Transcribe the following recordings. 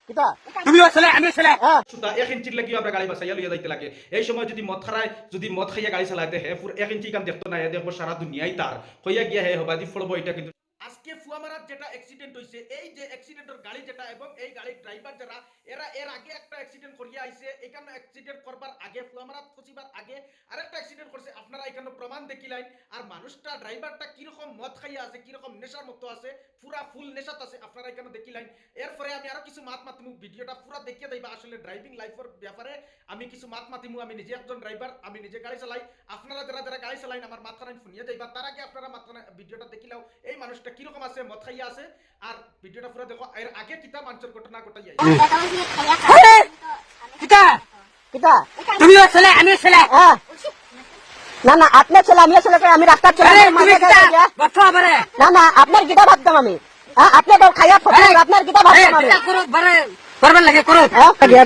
কিতা তুমি ছেলে আমি ছেলে সুতা 1 ইঞ্চির লাগি আমরা গাড়ি বাসাইয়া লইয়া যাইতে লাগে এই সময় যদি মদ খারায় যদি মদ খাইয়া গাড়ি চালাইতে হে পুরো 1 ইঞ্চি কাম দেখতো না দেখবো সারা দুনিয়াই তার হইয়া গিয়া হে হবাদি ফলবো এটা কিন্তু আজকে ফুয়ামারাত যেটা অ্যাক্সিডেন্ট হইছে এই যে অ্যাক্সিডেন্টের গাড়ি যেটা এবং এই গাড়ির ড্রাইভার যারা এরা এর আগে একটা অ্যাক্সিডেন্ট করিয়া আইছে এখানে অ্যাক্সিডেন্ট করবার আগে ফুয়ামারাত পৌঁছিবার আগে আরেকটা অ্যাক্সিডেন্ট করছে আপনারা এখানে প্রমাণ দেখিলেন আর মানুষটা ড্রাইভারটা কি রকম মদ খাইয়া আছে কি রকম নেশার মতো আছে পুরা ফুল নেশাত আছে আপনারা এখানে দেখিলেন এরপরে আমি আরো কিছু মাত মাতিমু ভিডিওটা পুরা দেখিয়ে দেবা আসলে ড্রাইভিং লাইফের ব্যাপারে আমি কিছু মাত মাতিমু আমি নিজে একজন ড্রাইভার আমি নিজে গাড়ি চালাই আপনারা যারা যারা গাড়ি চালাইন আমার মাথায় শুনিয়ে যাইবা তার আগে আপনারা মাথায় ভিডিওটা দেখিলাও এই মানুষটা কি রকম আছে মদ খাইয়া আছে আর ভিডিওটা পুরো দেখো এর আগে কিতা মানুষের ঘটনা ঘটাই কিতা কিতা তুমি ছেলে আমি ছেলে না না আপনার ছেলে আমিও ছেলেকে আমি রাস্তা চলে বচ্চা বারে না না আপনার গীতা ভাবতাম আমি আপনি তো খাইয়া ফটো আপনার গীতা ভাবতাম আমি করো বারে করবার লাগে করো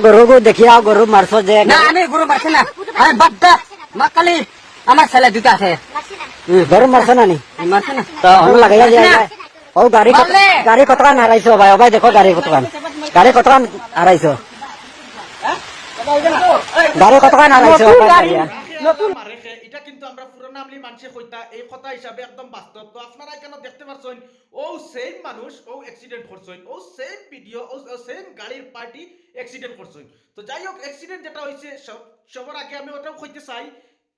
গরু দেখিয়া গরু মারছো যে না আমি গরু মারছি না আমি বাদ্দা মাকালি আমার ছেলে দুটা আছে গরু মারছো না নি মারছি না তো হল লাগাইয়া যায় ও গাড়ি গাড়ি কত টাকা হারাইছো ভাই ভাই দেখো গাড়ি কত টাকা হারাইছো গাড়ি কত টাকা হারাইছো নতুন মারেখে এটা কিন্তু আমরা পুরনো আমলি মানুষে কইতা এই কথা হিসাবে একদম বাস্তব তো আপনারা কেন দেখতে পারছেন ও সেম মানুষ ও অ্যাক্সিডেন্ট করছেন ও সেম ভিডিও ও সেম গাড়ির পার্টি অ্যাক্সিডেন্ট করছেন তো যাই হোক অ্যাক্সিডেন্ট যেটা হইছে সবার আগে আমি ওটাও কইতে চাই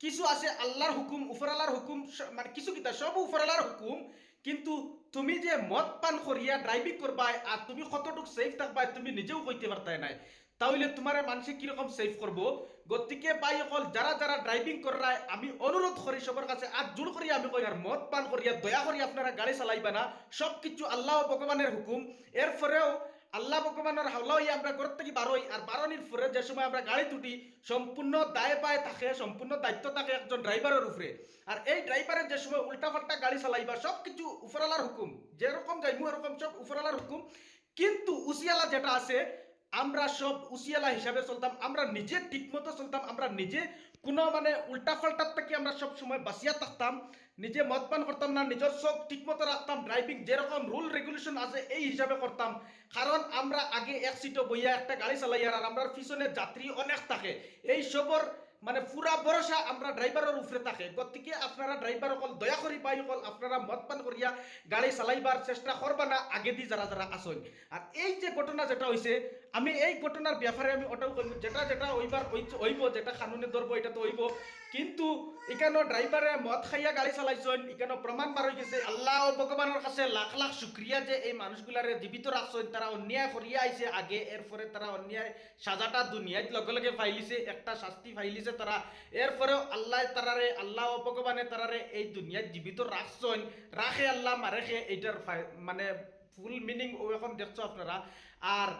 কিছু আছে আল্লাহর হুকুম উপরালার হুকুম মানে কিছু কিতা সব উপরালার হুকুম কিন্তু তুমি যে মদ পান করিয়া ড্রাইভিং করবাই আর তুমি কতটুকু সেফ থাকবাই তুমি নিজেও কইতে পারতাই নাই তাহলে তোমার মানুষে কিরকম সেফ করবো গতিকে পাই অকল যারা যারা ড্রাইভিং করায় আমি অনুরোধ করি সবার কাছে আর জোর করি আমি কই আর মদ পান করিয়া দয়া করি আপনারা গাড়ি চালাইবা না সবকিছু আল্লাহ ভগবানের হুকুম এরপরেও আল্লাহ ভগবানের হাওলা হইয়া আমরা ঘর থেকে বারোই আর বারোনির পরে যে সময় আমরা গাড়ি তুটি সম্পূর্ণ দায় পায়ে থাকে সম্পূর্ণ দায়িত্ব থাকে একজন ড্রাইভারের উপরে আর এই ড্রাইভারের যে সময় উল্টাপাল্টা গাড়ি চালাইবা সবকিছু উপরালার হুকুম যেরকম যাইমু এরকম সব উপরালার হুকুম কিন্তু উসিয়ালা যেটা আছে আমরা সব উসিয়ালা হিসাবে চলতাম আমরা নিজে ঠিকমতো চলতাম আমরা নিজে কোনো মানে উল্টা পাল্টার থেকে আমরা সব সময় বাঁচিয়া থাকতাম নিজে মদ পান করতাম না নিজের সব ঠিকমতো রাখতাম ড্রাইভিং যেরকম রুল রেগুলেশন আছে এই হিসাবে করতাম কারণ আমরা আগে এক সিটে বইয়া একটা গাড়ি চালাই আর আমরা পিছনে যাত্রী অনেক থাকে এই সবর মানে পুরা ভরসা আমরা ড্রাইভারের উপরে থাকে গতিকে আপনারা ড্রাইভার অকল দয়া করি পাই অকল আপনারা মদ পান করিয়া গাড়ি চালাইবার চেষ্টা করবা না আগে দি যারা যারা আসেন আর এই যে ঘটনা যেটা হয়েছে আমি এই ঘটনার ব্যাপারে আমি ওটাও কইব যেটা যেটা ওইবার হইব যেটা কানুনে ধরবো এটা তো হইব কিন্তু এখানে ড্রাইভারে মদ খাইয়া গাড়ি চালাইছেন এখানে প্রমাণ বার হয়ে গেছে আল্লাহ ভগবানের কাছে লাখ লাখ শুক্রিয়া যে এই মানুষগুলারে জীবিত রাখছেন তারা অন্যায় করিয়া আইছে আগে এরপরে তারা অন্যায় সাজাটা দুনিয়ায় লগে লগে ফাইলিছে একটা শাস্তি ফাইলিছে তারা এরপরেও আল্লাহ তারারে আল্লাহ ভগবানে তারারে এই দুনিয়ায় জীবিত রাখছেন রাখে আল্লাহ মারেখে এইটার মানে ফুল মিনিং ও এখন দেখছো আপনারা আর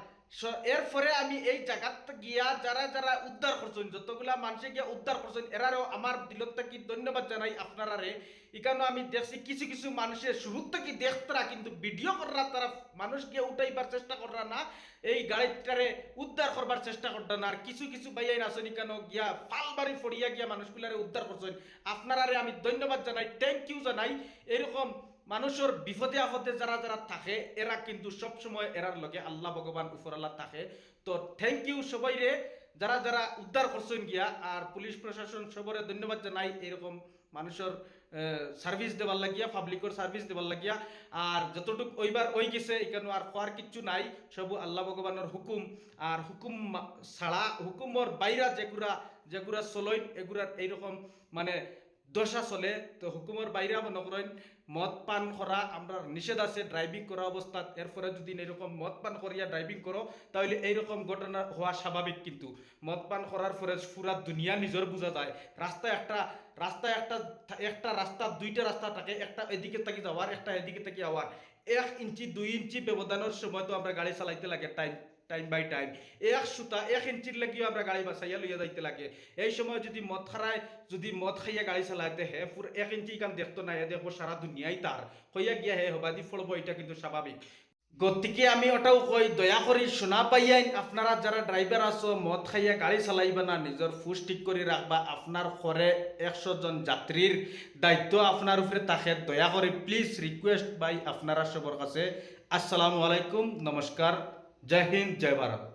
এরপরে আমি এই জায়গাত গিয়া যারা যারা উদ্ধার করছেন যতগুলা মানুষে গিয়া উদ্ধার করছেন এরারও আমার দিলত থেকে ধন্যবাদ জানাই আপনারারে এখানে আমি দেখছি কিছু কিছু মানুষের শুরু থেকে দেখতরা কিন্তু ভিডিও করা তারা মানুষ গিয়ে উঠাইবার চেষ্টা করা না এই গাড়িটারে উদ্ধার করবার চেষ্টা করতো না আর কিছু কিছু বাইয়াইন আছেন এখানে গিয়া পালবাড়ি ফড়িয়া গিয়া মানুষগুলারে উদ্ধার করছেন আপনারারে আমি ধন্যবাদ জানাই থ্যাংক ইউ জানাই এরকম মানুষের বিপদে আপদে যারা যারা থাকে এরা কিন্তু সব সময় এরার লগে আল্লাহ ভগবান উপর আল্লাহ থাকে তো থ্যাংক ইউ সবাই রে যারা যারা উদ্ধার করছেন গিয়া আর পুলিশ প্রশাসন সবরে ধন্যবাদ জানাই এরকম মানুষের সার্ভিস দেবার লাগিয়া পাবলিকের সার্ভিস দেবার লাগিয়া আর যতটুক ওইবার ওই গেছে এখানে আর হওয়ার কিচ্ছু নাই সব আল্লাহ ভগবানের হুকুম আর হুকুম ছাড়া হুকুমর বাইরা যেগুলা চলইন এগুলার এইরকম মানে দশা চলে তো হুকুমের বাইরে নকরেন মদ পান করা আমরা নিষেধ আছে ড্রাইভিং করা অবস্থাত এরপরে যদি এরকম মদ পান করিয়া ড্রাইভিং করো তাহলে এইরকম ঘটনা হওয়া স্বাভাবিক কিন্তু মদ পান করার পরে পুরা দুনিয়া নিজের বোঝা যায় রাস্তায় একটা রাস্তা দুইটা রাস্তা থাকে একটা এদিকে থাকি যাওয়ার একটা এদিকে থাকি আওয়ার 1 ইঞ্চি 2 ইঞ্চি ব্যবধানের সময় তো আমরা গাড়ি চালাইতে লাগে টাইম বাই টাইম 1 ইঞ্চির লাগিও আমরা গাড়ি বাসাইয়া লইয়া যাইতে লাগে এই সময় যদি মদ খারায় যদি মদ খাইয়া গাড়ি চালাইতে হে পুরো 1 ইঞ্চি কাম দেখতো না দেখবো সারা দুনিয়াই তার হইয়া গিয়া হে হবাদি ফলবো এটা কিন্তু স্বাভাবিক গতিকে আমি ওটাও কই দয়া করে শোনা পাইয়াই আপনারা যারা ড্রাইভার আছো মদ খাইয়া গাড়ি চালাইবা না নিজের ফুস ঠিক করে রাখবা আপনার ঘরে 100 জন যাত্রীর দায়িত্ব আপনার উপরে থাকে দয়া করে প্লিজ রিকোয়েস্ট বাই আপনারা সবার কাছে আসসালামু আলাইকুম নমস্কার। জয় হিন্দ জয় ভারত।